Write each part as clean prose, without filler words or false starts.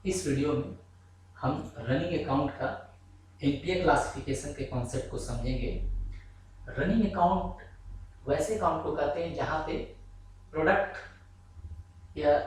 इस वीडियो में हम रनिंग अकाउंट का एनपीए क्लासिफिकेशन के कॉन्सेप्ट को समझेंगे। रनिंग अकाउंट वैसे अकाउंट को कहते हैं जहाँ पे प्रोडक्ट या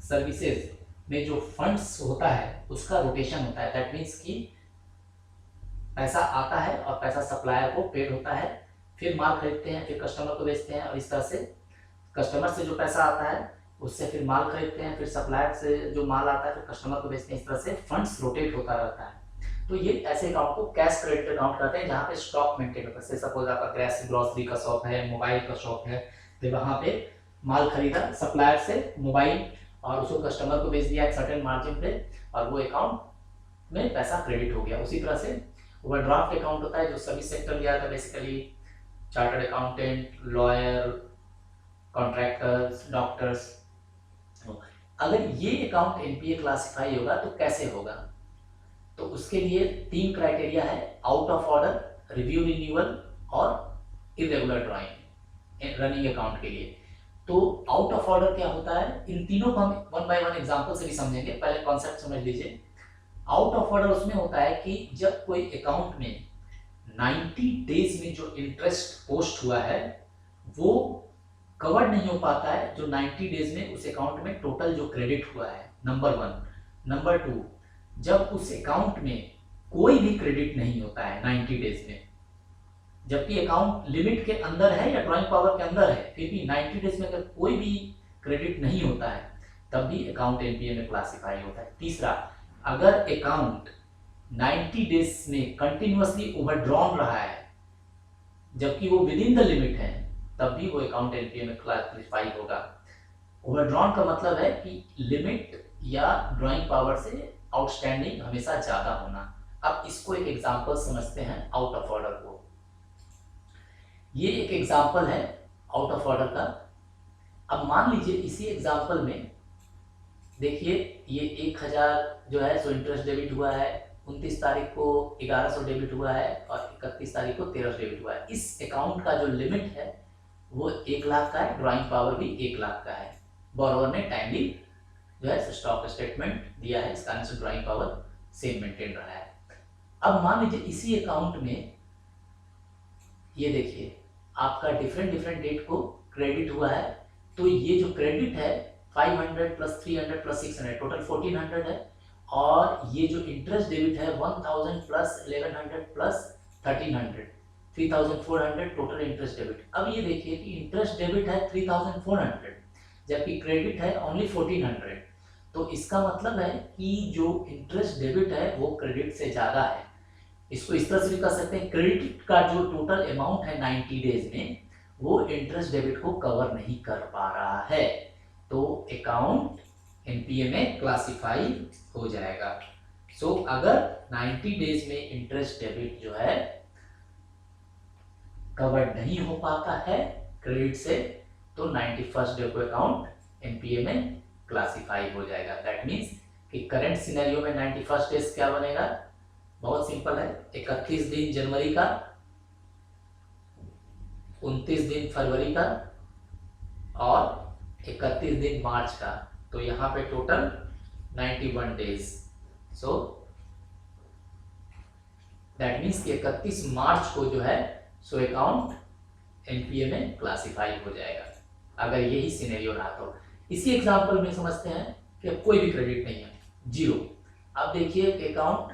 सर्विसेज में जो फंड्स होता है उसका रोटेशन होता है। दैट मीन्स कि पैसा आता है और पैसा सप्लायर को पेड होता है, फिर माल खरीदते हैं, फिर कस्टमर को बेचते हैं और इस तरह से कस्टमर से जो पैसा आता है उससे फिर माल खरीदते हैं, फिर सप्लायर से जो माल आता है फिर कस्टमर को बेचते हैं। इस तरह से फंड्स रोटेट होता रहता है। तो ये ऐसे अकाउंट को कैश क्रेडिट अकाउंट कहते हैं जहाँ पे स्टॉक मेंटेन होता है। जैसे सपोज आपका ग्रोसरी का शॉप है, मोबाइल का शॉप है, तो वहाँ पे माल खरीदा सप्लायर से मोबाइल और उसको कस्टमर को बेच दिया एक सर्टेन मार्जिन पे और वो अकाउंट में पैसा क्रेडिट हो गया। उसी तरह से ओवरड्राफ्ट अकाउंट होता है जो सभी सेक्टर लिया जाता है, basically chartered accountant, lawyer, contractors, doctors. अगर ये अकाउंट एनपीए क्लासिफाई होगा तो कैसे होगा? तो उसके लिए 3 क्राइटेरिया है: out of order, review renewal और इरेगुलर ड्राइंग रनिंग अकाउंट के लिए। तो आउट ऑफ ऑर्डर क्या होता है, इन तीनों को हम वन बाय वन एग्जांपल से भी समझेंगे। पहले कॉन्सेप्ट समझ लीजिए। आउट ऑफ ऑर्डर उसमें होता है कि जब कोई अकाउंट में 90 डेज में जो इंटरेस्ट पोस्ट हुआ है वो कवर नहीं हो पाता है, जो 90 डेज में उस अकाउंट में टोटल जो क्रेडिट हुआ है, नंबर 1। नंबर 2, जब उस अकाउंट में कोई भी क्रेडिट नहीं होता है 90 डेज में, जबकि अकाउंट लिमिट के अंदर है या ड्राइंग पावर के अंदर है, फिर भी 90 डेज में अगर कोई भी क्रेडिट नहीं होता है तब भी अकाउंट एनपीए में क्लासिफाई होता है। तीसरा, अगर अकाउंट 90 डेज में कंटिन्यूअसली ओवरड्रॉन रहा है जबकि वो विद इन द लिमिट है, तब भी वो अकाउंट एनपीए में क्लासिफाई होगा। ओवरड्रॉन का मतलब है कि लिमिट या ड्राइंग पावर से आउटस्टैंडिंग हमेशा ज्यादा होना। अब इसको एक एग्जांपल समझते हैं आउट ऑफ ऑर्डर को। ये एक एग्जांपल है आउट ऑफ ऑर्डर का। अब मान लीजिए इसी एग्जांपल में देखिए ये 1000 जो है सो इंटरेस्ट डेबिट हुआ है, 29 तारीख को 1100 डेबिट हुआ है और 31 तारीख को 1300 डेबिट हुआ है। इस अकाउंट का जो लिमिट है वो 1 लाख का है, ड्राइंग पावर भी 1 लाख का है। बोरोवर ने टाइमली जो है स्टॉक स्टेटमेंट दिया है, इसका answer drawing power same maintain रहा है। अब मान लीजिए इसी अकाउंट में ये देखिए आपका डिफरेंट डेट को क्रेडिट हुआ है, तो ये जो क्रेडिट है 500 प्लस 300 प्लस 600 टोटल 1400 है, और ये जो इंटरेस्ट डेबिट है 1000 plus 1100 plus 1300 3400 total interest debit. अब ये देखिए कि इंटरेस्ट डेबिट है 3400 जबकि क्रेडिट है ओनली 1400। तो इसका मतलब है कि जो इंटरेस्ट डेबिट है वो क्रेडिट से ज्यादा है। इसको इस तरह से भी कर सकते हैं, क्रेडिट का जो टोटल अमाउंट है 90 डेज में वो इंटरेस्ट डेबिट को कवर नहीं कर पा रहा है, तो अकाउंट एनपीए में क्लासिफाई हो जाएगा। सो अगर 90 डेज में इंटरेस्ट डेबिट जो है कवर नहीं हो पाता है क्रेडिट से, तो 91st डे को अकाउंट एनपीए में क्लासिफाई हो जाएगा। दैट मीन्स कि करंट सिनेरियो में 91st डेज क्या बनेगा, बहुत सिंपल है, 31 दिन जनवरी का, 29 दिन फरवरी का और 31 दिन मार्च का। तो यहाँ पे total 91 days. So that means कि 31 मार्च को जो है सो अकाउंट एनपीए में क्लासिफाई हो जाएगा अगर यही सिनेरियो रहा तो। इसी एग्जांपल में समझते हैं कि कोई भी क्रेडिट नहीं है, जीरो। अब देखिए कि account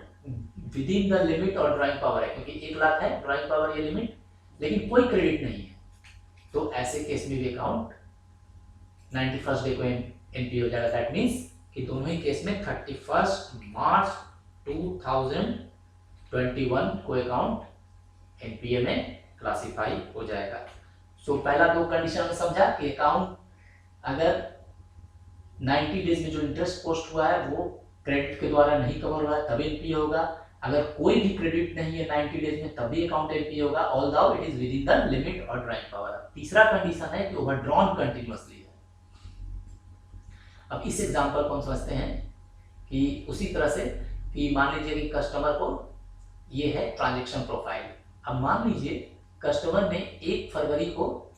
with in the limit और ड्राइंग पावर है, क्योंकि 1 लाख है ड्राइंग पावर ये लिमिट, लेकिन कोई क्रेडिट नहीं है, तो ऐसे केस में भी अकाउंट 91st डे को एनपीए हो जाएगा। दैट मीन्स कि दोनों ही केस में 31 मार्च 2021 को अकाउंट एनपीए में क्लासिफाई हो जाएगा। सो पहला 2 कंडीशन में समझा कि अकाउंट अगर 90 डेज में जो इंटरेस्ट पोस्ट हुआ है वो क्रेडिट के द्वारा नहीं कवर हुआ है तभी एनपीए होगा। अगर कोई भी क्रेडिट नहीं है 90 डेज में तभी अकाउंट एनपीए होगा, although it is with in the limit और ड्राइंग पावर। तीसरा कंडीशन है कि ओवरड्रॉन कंटिन्यूअसली है। अब इस एग्जांपल को हम समझते हैं कि उसी तरह से कि मान लीजिए कि कस्टमर को ये है ट्रांजैक्शन प्रोफाइल। अब मान लीजिए कस्टमर ने 1 फरवरी को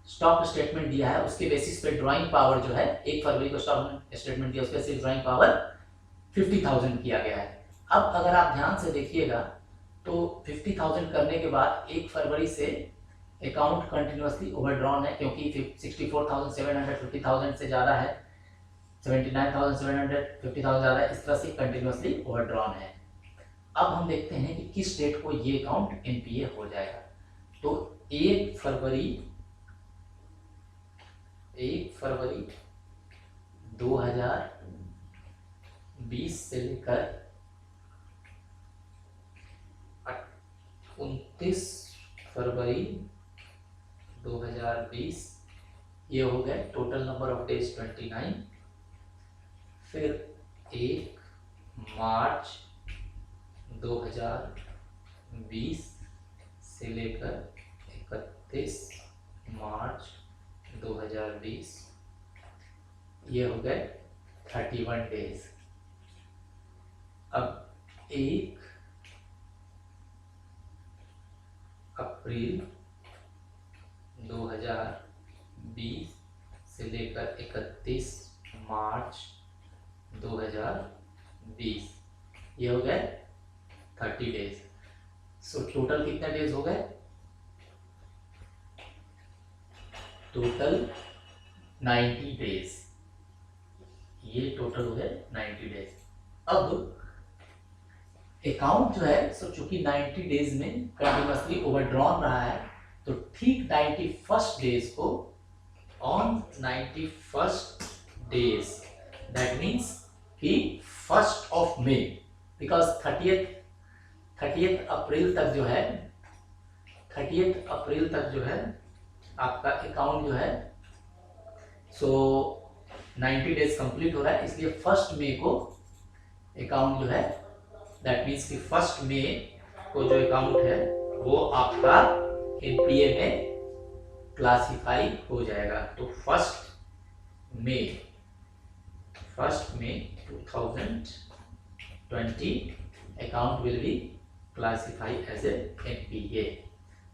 स्टॉक स्टेटमेंट दिया है उसके बेसिस पे ड्राइंग पावर जो है 1 फरवरी को स्टॉक स्टेटमेंट दिया उसके बेसिस ड्राइंग पावर 50,000 किया गया है। अब अगर आप ध्यान से देखिएगा तो 50,000 करने के बाद 1 फरवरी से अकाउंट कंटिन्यूअसली ओवरड्रॉन है क्योंकि 64,700 50,000 से ज़्यादा है, 79,700 50,000 ज़्यादा है, इस तरह से कंटिन्यूअसली ओवरड्रॉन है। अब हम देखते हैं कि किस डेट को ये अकाउंट एनपीए हो जाएगा। तो 1 फरवरी 2020 से लेकर 29 फरवरी 2020 ये हो गए टोटल नंबर ऑफ डेज 29। फिर 1 मार्च 2020 से लेकर 31 मार्च 2020 ये हो गए 31 डेज। अब 1 अप्रैल 2020 से लेकर 31 मार्च 2020 ये हो गए 30 डेज। सो टोटल कितने डेज हो गए? Total 90 days. ये टोटल हो गए 90 डेज। अब अकाउंट जो है सो चूंकि 90 डेज में कंटिन्यूअसली ओवरड्रॉन रहा है तो ठीक 91st डेज को on 91st days that means कि 1st of May because 30th अप्रैल तक जो है आपका अकाउंट जो है सो 90 डेज कंप्लीट हो रहा है, इसलिए 1st मे को अकाउंट जो है दैट मीन्स कि 1st मे को जो अकाउंट है वो आपका एनपीए में क्लासिफाई हो जाएगा। तो 1st May 2020 account will be classified as a NPA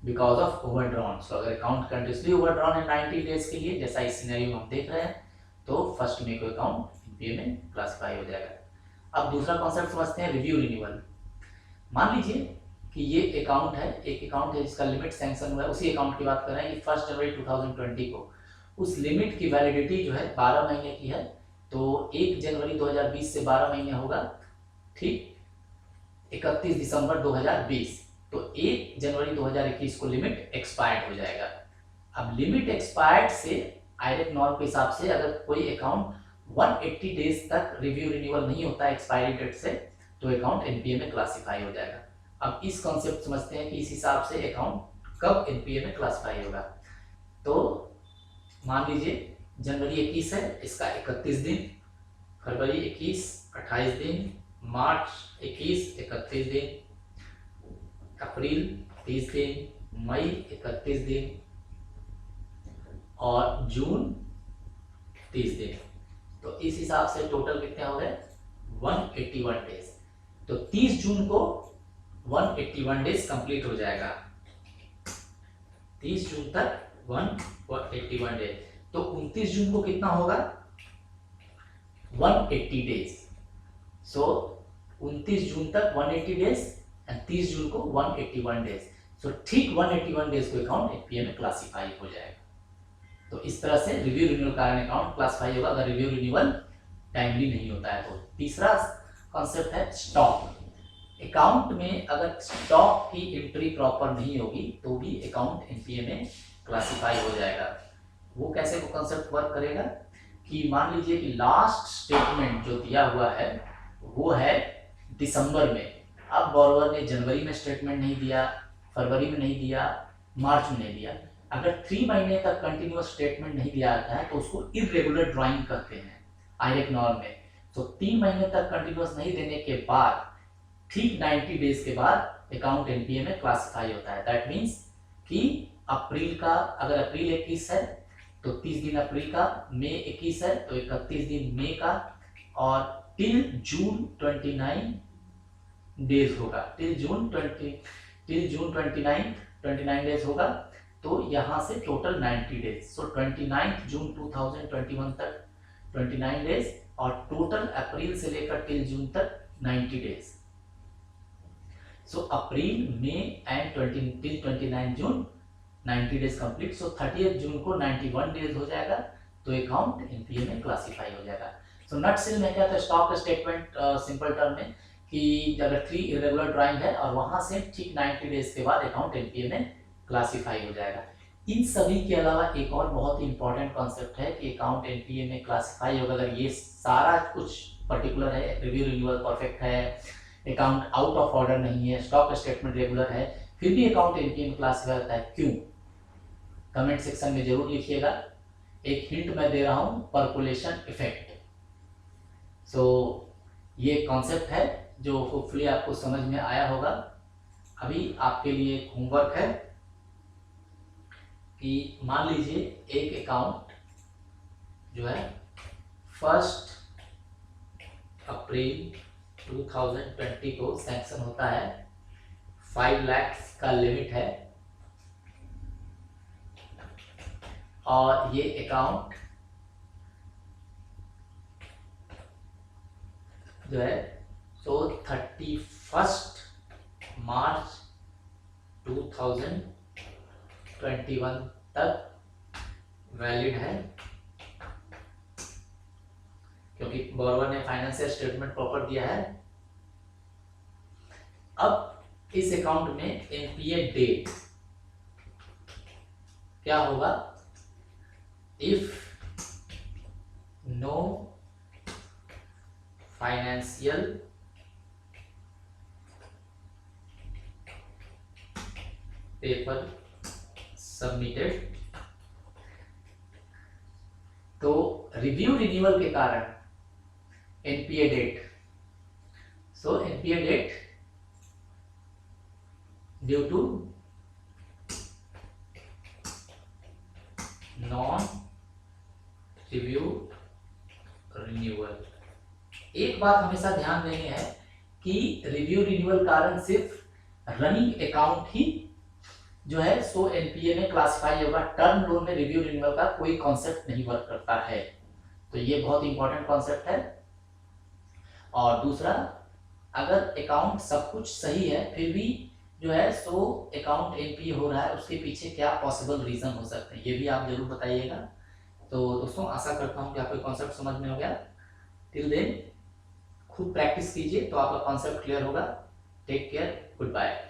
because of overdrawn. So अगर अकाउंट कंटिन्यूअसली ओवरड्रॉन है 90 डेज के लिए जैसा इस सिनेरियो हम देख रहे हैं तो 1st मे को अकाउंट एनपीए में क्लासिफाई हो जाएगा। अब दूसरा कॉन्सेप्ट समझते हैं रिव्यू रिन्यूअल। मान लीजिए कि ये अकाउंट है, एक अकाउंट है जिसका लिमिट सैंक्शन हुआ है, उसी अकाउंट की बात कर रहे हैं कि 1 जनवरी 2020 को उस लिमिट की वैलिडिटी जो है 12 महीने की है। तो 1 जनवरी 2020 से 12 महीने होगा, ठीक 31 दिसंबर 2020। तो 1 जनवरी 2021 को लिमिट एक्सपायर्ड हो जाएगा। अब लिमिट एक्सपायर्ड से आईरेक नॉर्म के हिसाब से अगर कोई अकाउंट 180 डेज तक रिव्यू रिन्यूअल नहीं होता है एक्सपायरी डेट से तो अकाउंट एनपीए में क्लासिफाई हो जाएगा। अब इस कॉन्सेप्ट समझते हैं कि इस हिसाब से अकाउंट कब एनपीए में क्लासिफाई होगा। तो मान लीजिए जनवरी 21 है, इसका 31 दिन, फरवरी 21 28 दिन, मार्च 21 31 दिन, अप्रैल 30 दिन, मई 31 दिन और जून 30 दिन। तो इस हिसाब से टोटल कितने हो गए 181 डेज। तो 30 जून को 181 डेज कंप्लीट हो जाएगा। 30 जून तक 181 डेज। तो 29 जून को कितना होगा 180 डेज। सो 29 जून तक 180 डेज एंड 30 जून को 181 डेज। सो ठीक 181 डेज को अकाउंट एनपीए में क्लासिफाई हो जाएगा। तो इस तरह से रिव्यू रिन्यूअल कारण अकाउंट क्लासिफाई होगा अगर रिव्यू रिन्यूअल टाइमली नहीं होता है तो। तीसरा कॉन्सेप्ट है स्टॉक। अकाउंट में अगर स्टॉक की एंट्री प्रॉपर नहीं होगी तो भी अकाउंट एनपीए में क्लासिफाई हो जाएगा। वो कैसे वो कॉन्सेप्ट वर्क करेगा कि मान लीजिए कि लास्ट स्टेटमेंट जो दिया हुआ है वो है दिसंबर में। अब बोरोवर ने जनवरी में स्टेटमेंट नहीं दिया, फरवरी में नहीं दिया, मार्च में नहीं दिया। अगर 3 महीने तक कंटिन्यूअस स्टेटमेंट नहीं दिया जाता है तो उसको इरेगुलर ड्राइंग कहते हैं आईरेक नॉर्म में। तो 3 महीने तक कंटिन्यूअस नहीं देने के बाद ठीक 90 डेज के बाद अकाउंट एनपीए में क्लासिफाई होता है। दैट मीन्स कि अप्रैल का अगर अप्रैल 21 है तो 30 दिन अप्रैल का, मई 21 है तो 31 दिन मई का और टिल जून 29 डेज होगा। टिल जून 29 डेज होगा। तो यहाँ से टोटल 90 डेज, सो 29 जून 2021 तक 29 डेज, और टोटल अप्रैल से लेकर टिल जून तक 90 days. So April May and 29 June 90 days complete, so 30 June को 91 डेज हो जाएगा, तो अकाउंट एनपीए में क्लासिफाई हो जाएगा। सो नट सेल में क्या था, स्टॉक स्टेटमेंट सिंपल टर्म में कि अगर 3 इरेगुलर ड्राइंग है और वहां से ठीक 90 डेज के बाद अकाउंट एनपीए में क्लासिफाई हो जाएगा। इन सभी के अलावा एक और बहुत ही इंपॉर्टेंट कॉन्सेप्ट है कि अकाउंट एनपीए में क्लासिफाई होगा अगर ये सारा कुछ पर्टिकुलर है, रिव्यू रिन्यूअल परफेक्ट है, अकाउंट आउट ऑफ ऑर्डर नहीं है, स्टॉक स्टेटमेंट रेगुलर है, फिर भी अकाउंट एनपीए में क्लासिफाई होता है, क्यों? कमेंट सेक्शन में जरूर लिखिएगा। एक हिंट मैं दे रहा हूं, परकुलेशन इफेक्ट। सो ये कॉन्सेप्ट है जो होपफुली आपको समझ में आया होगा। अभी आपके लिए एक होमवर्क है कि मान लीजिए एक अकाउंट जो है 1 अप्रैल 2020 को सैंक्शन होता है, 5 लाख का लिमिट है, और ये अकाउंट जो है तो 31 मार्च 2021 तक वैलिड है, क्योंकि बोरोवर ने फाइनेंशियल स्टेटमेंट प्रॉपर दिया है। अब इस अकाउंट में एनपीए डेट क्या होगा, if no financial paper submitted, तो रिव्यू रिन्यूअल के कारण NPA date, so NPA date due to non review renewal. एक बात हमेशा ध्यान देनी है कि रिव्यू रिन्यूअल कारण सिर्फ रनिंग अकाउंट ही जो है सो एनपीए में क्लासिफाई होगा, टर्म लोन में रिव्यू रिन्यूअल का कोई कॉन्सेप्ट नहीं वर्क करता है, तो ये बहुत इंपॉर्टेंट कॉन्सेप्ट है। और दूसरा, अगर अकाउंट सब कुछ सही है फिर भी जो है सो अकाउंट एनपीए हो रहा है, उसके पीछे क्या पॉसिबल रीजन हो सकते हैं, ये भी आप जरूर बताइएगा। तो दोस्तों आशा करता हूँ कि आपको कॉन्सेप्ट समझ में हो गया। टिल देन खुद प्रैक्टिस कीजिए तो आपका कॉन्सेप्ट क्लियर होगा। Take care, good bye.